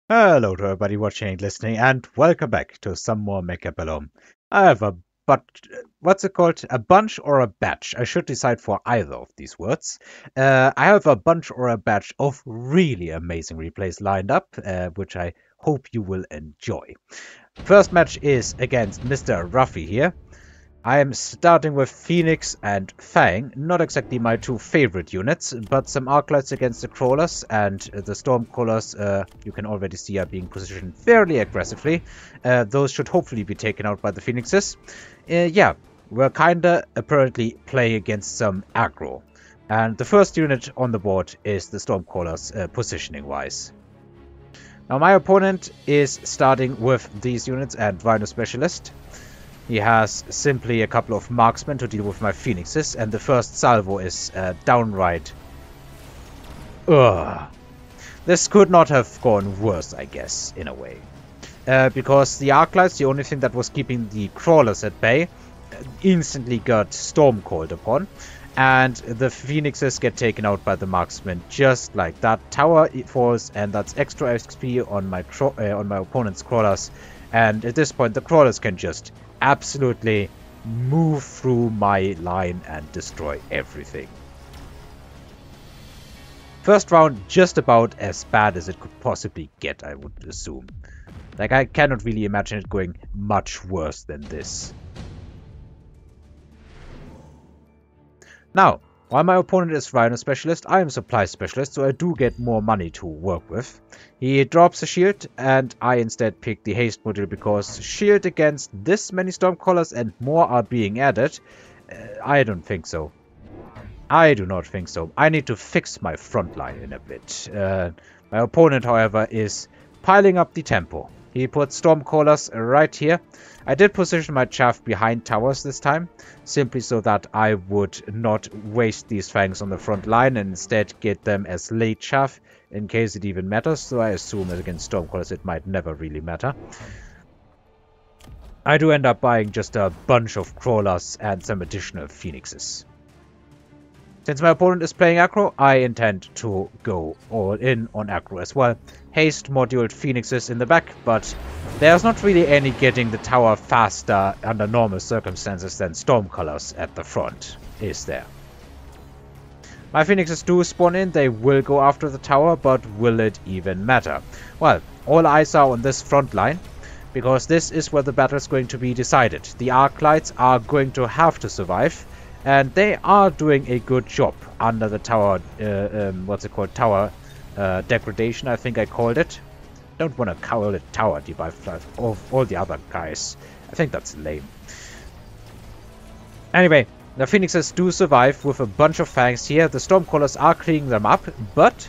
Hello to everybody watching and listening, and welcome back to some more Mechabellum. I have what's it called? A bunch or a batch? I should decide for either of these words. I have a bunch or a batch of really amazing replays lined up, which I hope you will enjoy. First match is against Mr. Ruffy here. I am starting with Phoenix and Fang, not exactly my two favorite units, but some Arclights against the Crawlers, and the Stormcrawlers, you can already see, are being positioned fairly aggressively. Those should hopefully be taken out by the Phoenixes. Yeah, we're kinda apparently playing against some aggro. And the first unit on the board is the Stormcrawlers, positioning-wise. Now my opponent is starting with these units and Rhino Specialist. He has simply a couple of marksmen to deal with my phoenixes, and the first salvo is downright... Ugh. This could not have gone worse, I guess, in a way. Because the Arclights, the only thing that was keeping the Crawlers at bay, instantly got storm called upon, and the Phoenixes get taken out by the marksmen just like that. Tower falls, and that's extra XP on my opponent's Crawlers, and at this point the Crawlers can just absolutely move through my line and destroy everything. First round, just about as bad as it could possibly get, I would assume. Like, I cannot really imagine it going much worse than this. Now, while my opponent is Rhino Specialist, I am Supply Specialist, so I do get more money to work with. He drops a shield, and I instead pick the haste module because shield against this many Stormcrawlers and more are being added. I don't think so. I do not think so. I need to fix my front line in a bit. My opponent, however, is piling up the tempo. He puts Stormcrawlers right here. I did position my chaff behind towers this time, simply so that I would not waste these fangs on the front line and instead get them as late chaff in case it even matters, so I assume that against Stormcrawlers it might never really matter. I do end up buying just a bunch of Crawlers and some additional Phoenixes. Since my opponent is playing aggro, I intend to go all in on aggro as well. Haste moduled Phoenixes in the back, but there's not really any getting the tower faster under normal circumstances than Stormcrawlers at the front, is there? My Phoenixes do spawn in, they will go after the tower, but will it even matter? Well, all eyes are on this front line, because this is where the battle is going to be decided. The Arclights are going to have to survive, and they are doing a good job under the tower, tower degradation, I think I called it. Don't want to call it tower debuff of all the other guys. I think that's lame. Anyway, the Phoenixes do survive with a bunch of fangs here. The Stormcrawlers are cleaning them up, but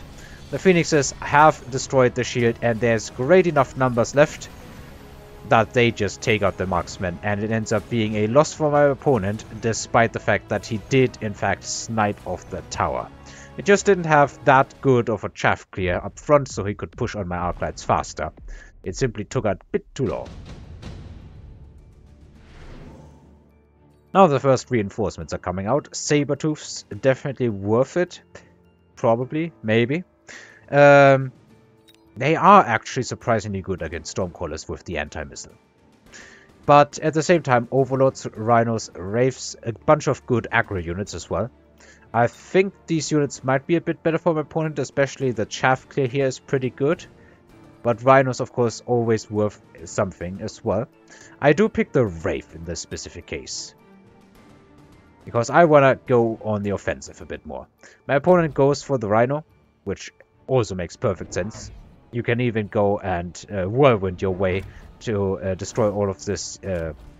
the Phoenixes have destroyed the shield, and there's great enough numbers left that they just take out the marksman, and it ends up being a loss for my opponent, despite the fact that he did in fact snipe off the tower. It just didn't have that good of a chaff clear up front, so he could push on my Arclights faster. It simply took a bit too long. Now the first reinforcements are coming out. Sabertooths, definitely worth it. Probably, maybe. They are actually surprisingly good against Stormcrawlers with the anti-missile. But at the same time, Overlords, Rhinos, Wraiths, a bunch of good aggro units as well. I think these units might be a bit better for my opponent, especially the chaff clear here is pretty good. But Rhinos, of course, always worth something as well. I do pick the Wraith in this specific case, because I want to go on the offensive a bit more. My opponent goes for the Rhino, which also makes perfect sense. You can even go and whirlwind your way to destroy all of this,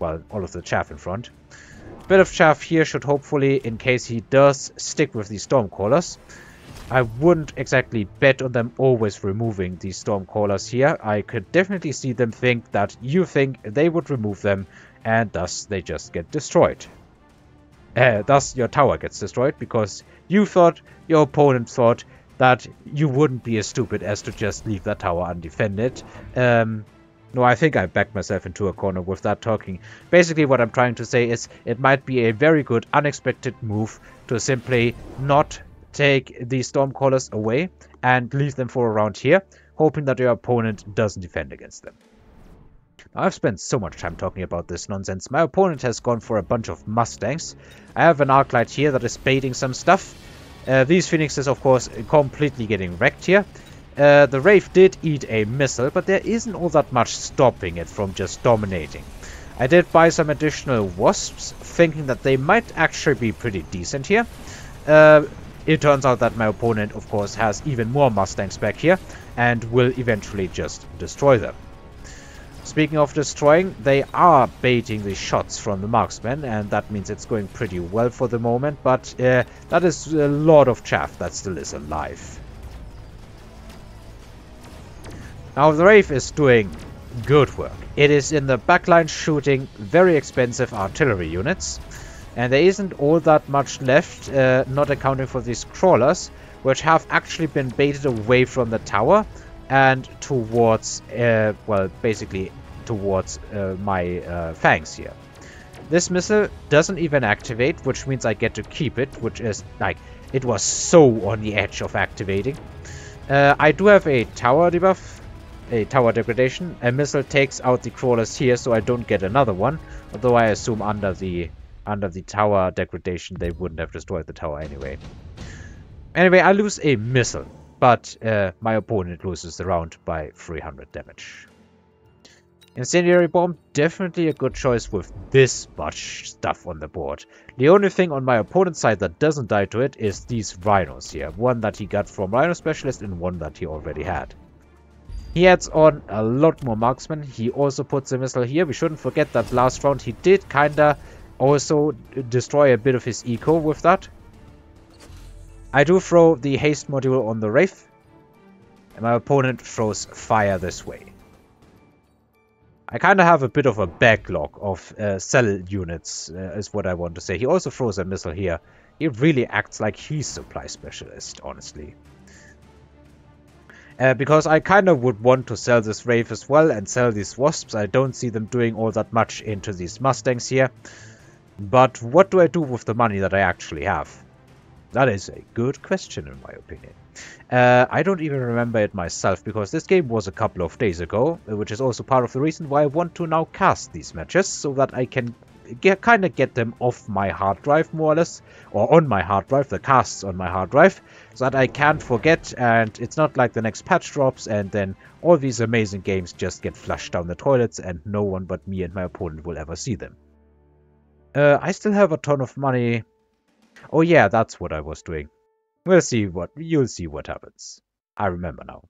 all of the chaff in front. Bit of chaff here should hopefully, in case he does stick with these Stormcrawlers. I wouldn't exactly bet on them always removing these Stormcrawlers here. I could definitely see them think that you think they would remove them, and thus they just get destroyed. Thus your tower gets destroyed, because you thought, your opponent thought, that you wouldn't be as stupid as to just leave that tower undefended. No, I think I backed myself into a corner with that talking. Basically what I'm trying to say is it might be a very good unexpected move to simply not take the Stormcrawlers away and leave them for around here. hoping that your opponent doesn't defend against them. Now, I've spent so much time talking about this nonsense. My opponent has gone for a bunch of Mustangs. I have an Arclight here that is baiting some stuff. These Phoenixes, of course, completely getting wrecked here. The Wraith did eat a missile, but there isn't all that much stopping it from just dominating. I did buy some additional Wasps, thinking that they might actually be pretty decent here. It turns out that my opponent, of course, has even more Mustangs back here, and will eventually just destroy them. Speaking of destroying, they are baiting the shots from the marksman, and that means it's going pretty well for the moment, but that is a lot of chaff that still is alive. Now the Wraith is doing good work. It is in the backline shooting very expensive artillery units, and there isn't all that much left, not accounting for these crawlers, which have actually been baited away from the tower and towards, well, basically towards my fangs here. This missile doesn't even activate, which means I get to keep it, which is, like, it was so on the edge of activating. I do have a tower debuff, a tower degradation. A missile takes out the crawlers here, so I don't get another one, although I assume under the tower degradation they wouldn't have destroyed the tower anyway. Anyway, I lose a missile, but my opponent loses the round by 300 damage. Incendiary Bomb, definitely a good choice with this much stuff on the board. The only thing on my opponent's side that doesn't die to it is these Rhinos here. One that he got from Rhino Specialist and one that he already had. He adds on a lot more marksmen. He also puts a missile here. We shouldn't forget that last round he did kinda also destroy a bit of his eco with that. I do throw the haste module on the Wraith, and my opponent throws fire this way. I kind of have a bit of a backlog of cell units, is what I want to say. He also throws a missile here. He really acts like he's supply specialist, honestly. Because I kind of would want to sell this Wraith as well and sell these Wasps. I don't see them doing all that much into these Mustangs here. But what do I do with the money that I actually have? That is a good question, in my opinion. I don't even remember it myself, because this game was a couple of days ago, which is also part of the reason why I want to now cast these matches, so that I can kind of get them off my hard drive, more or less, or on my hard drive, the casts on my hard drive, so that I can't forget, and it's not like the next patch drops, and then all these amazing games just get flushed down the toilets, and no one but me and my opponent will ever see them. I still have a ton of money. Oh yeah, that's what I was doing. You'll see what happens. I remember now.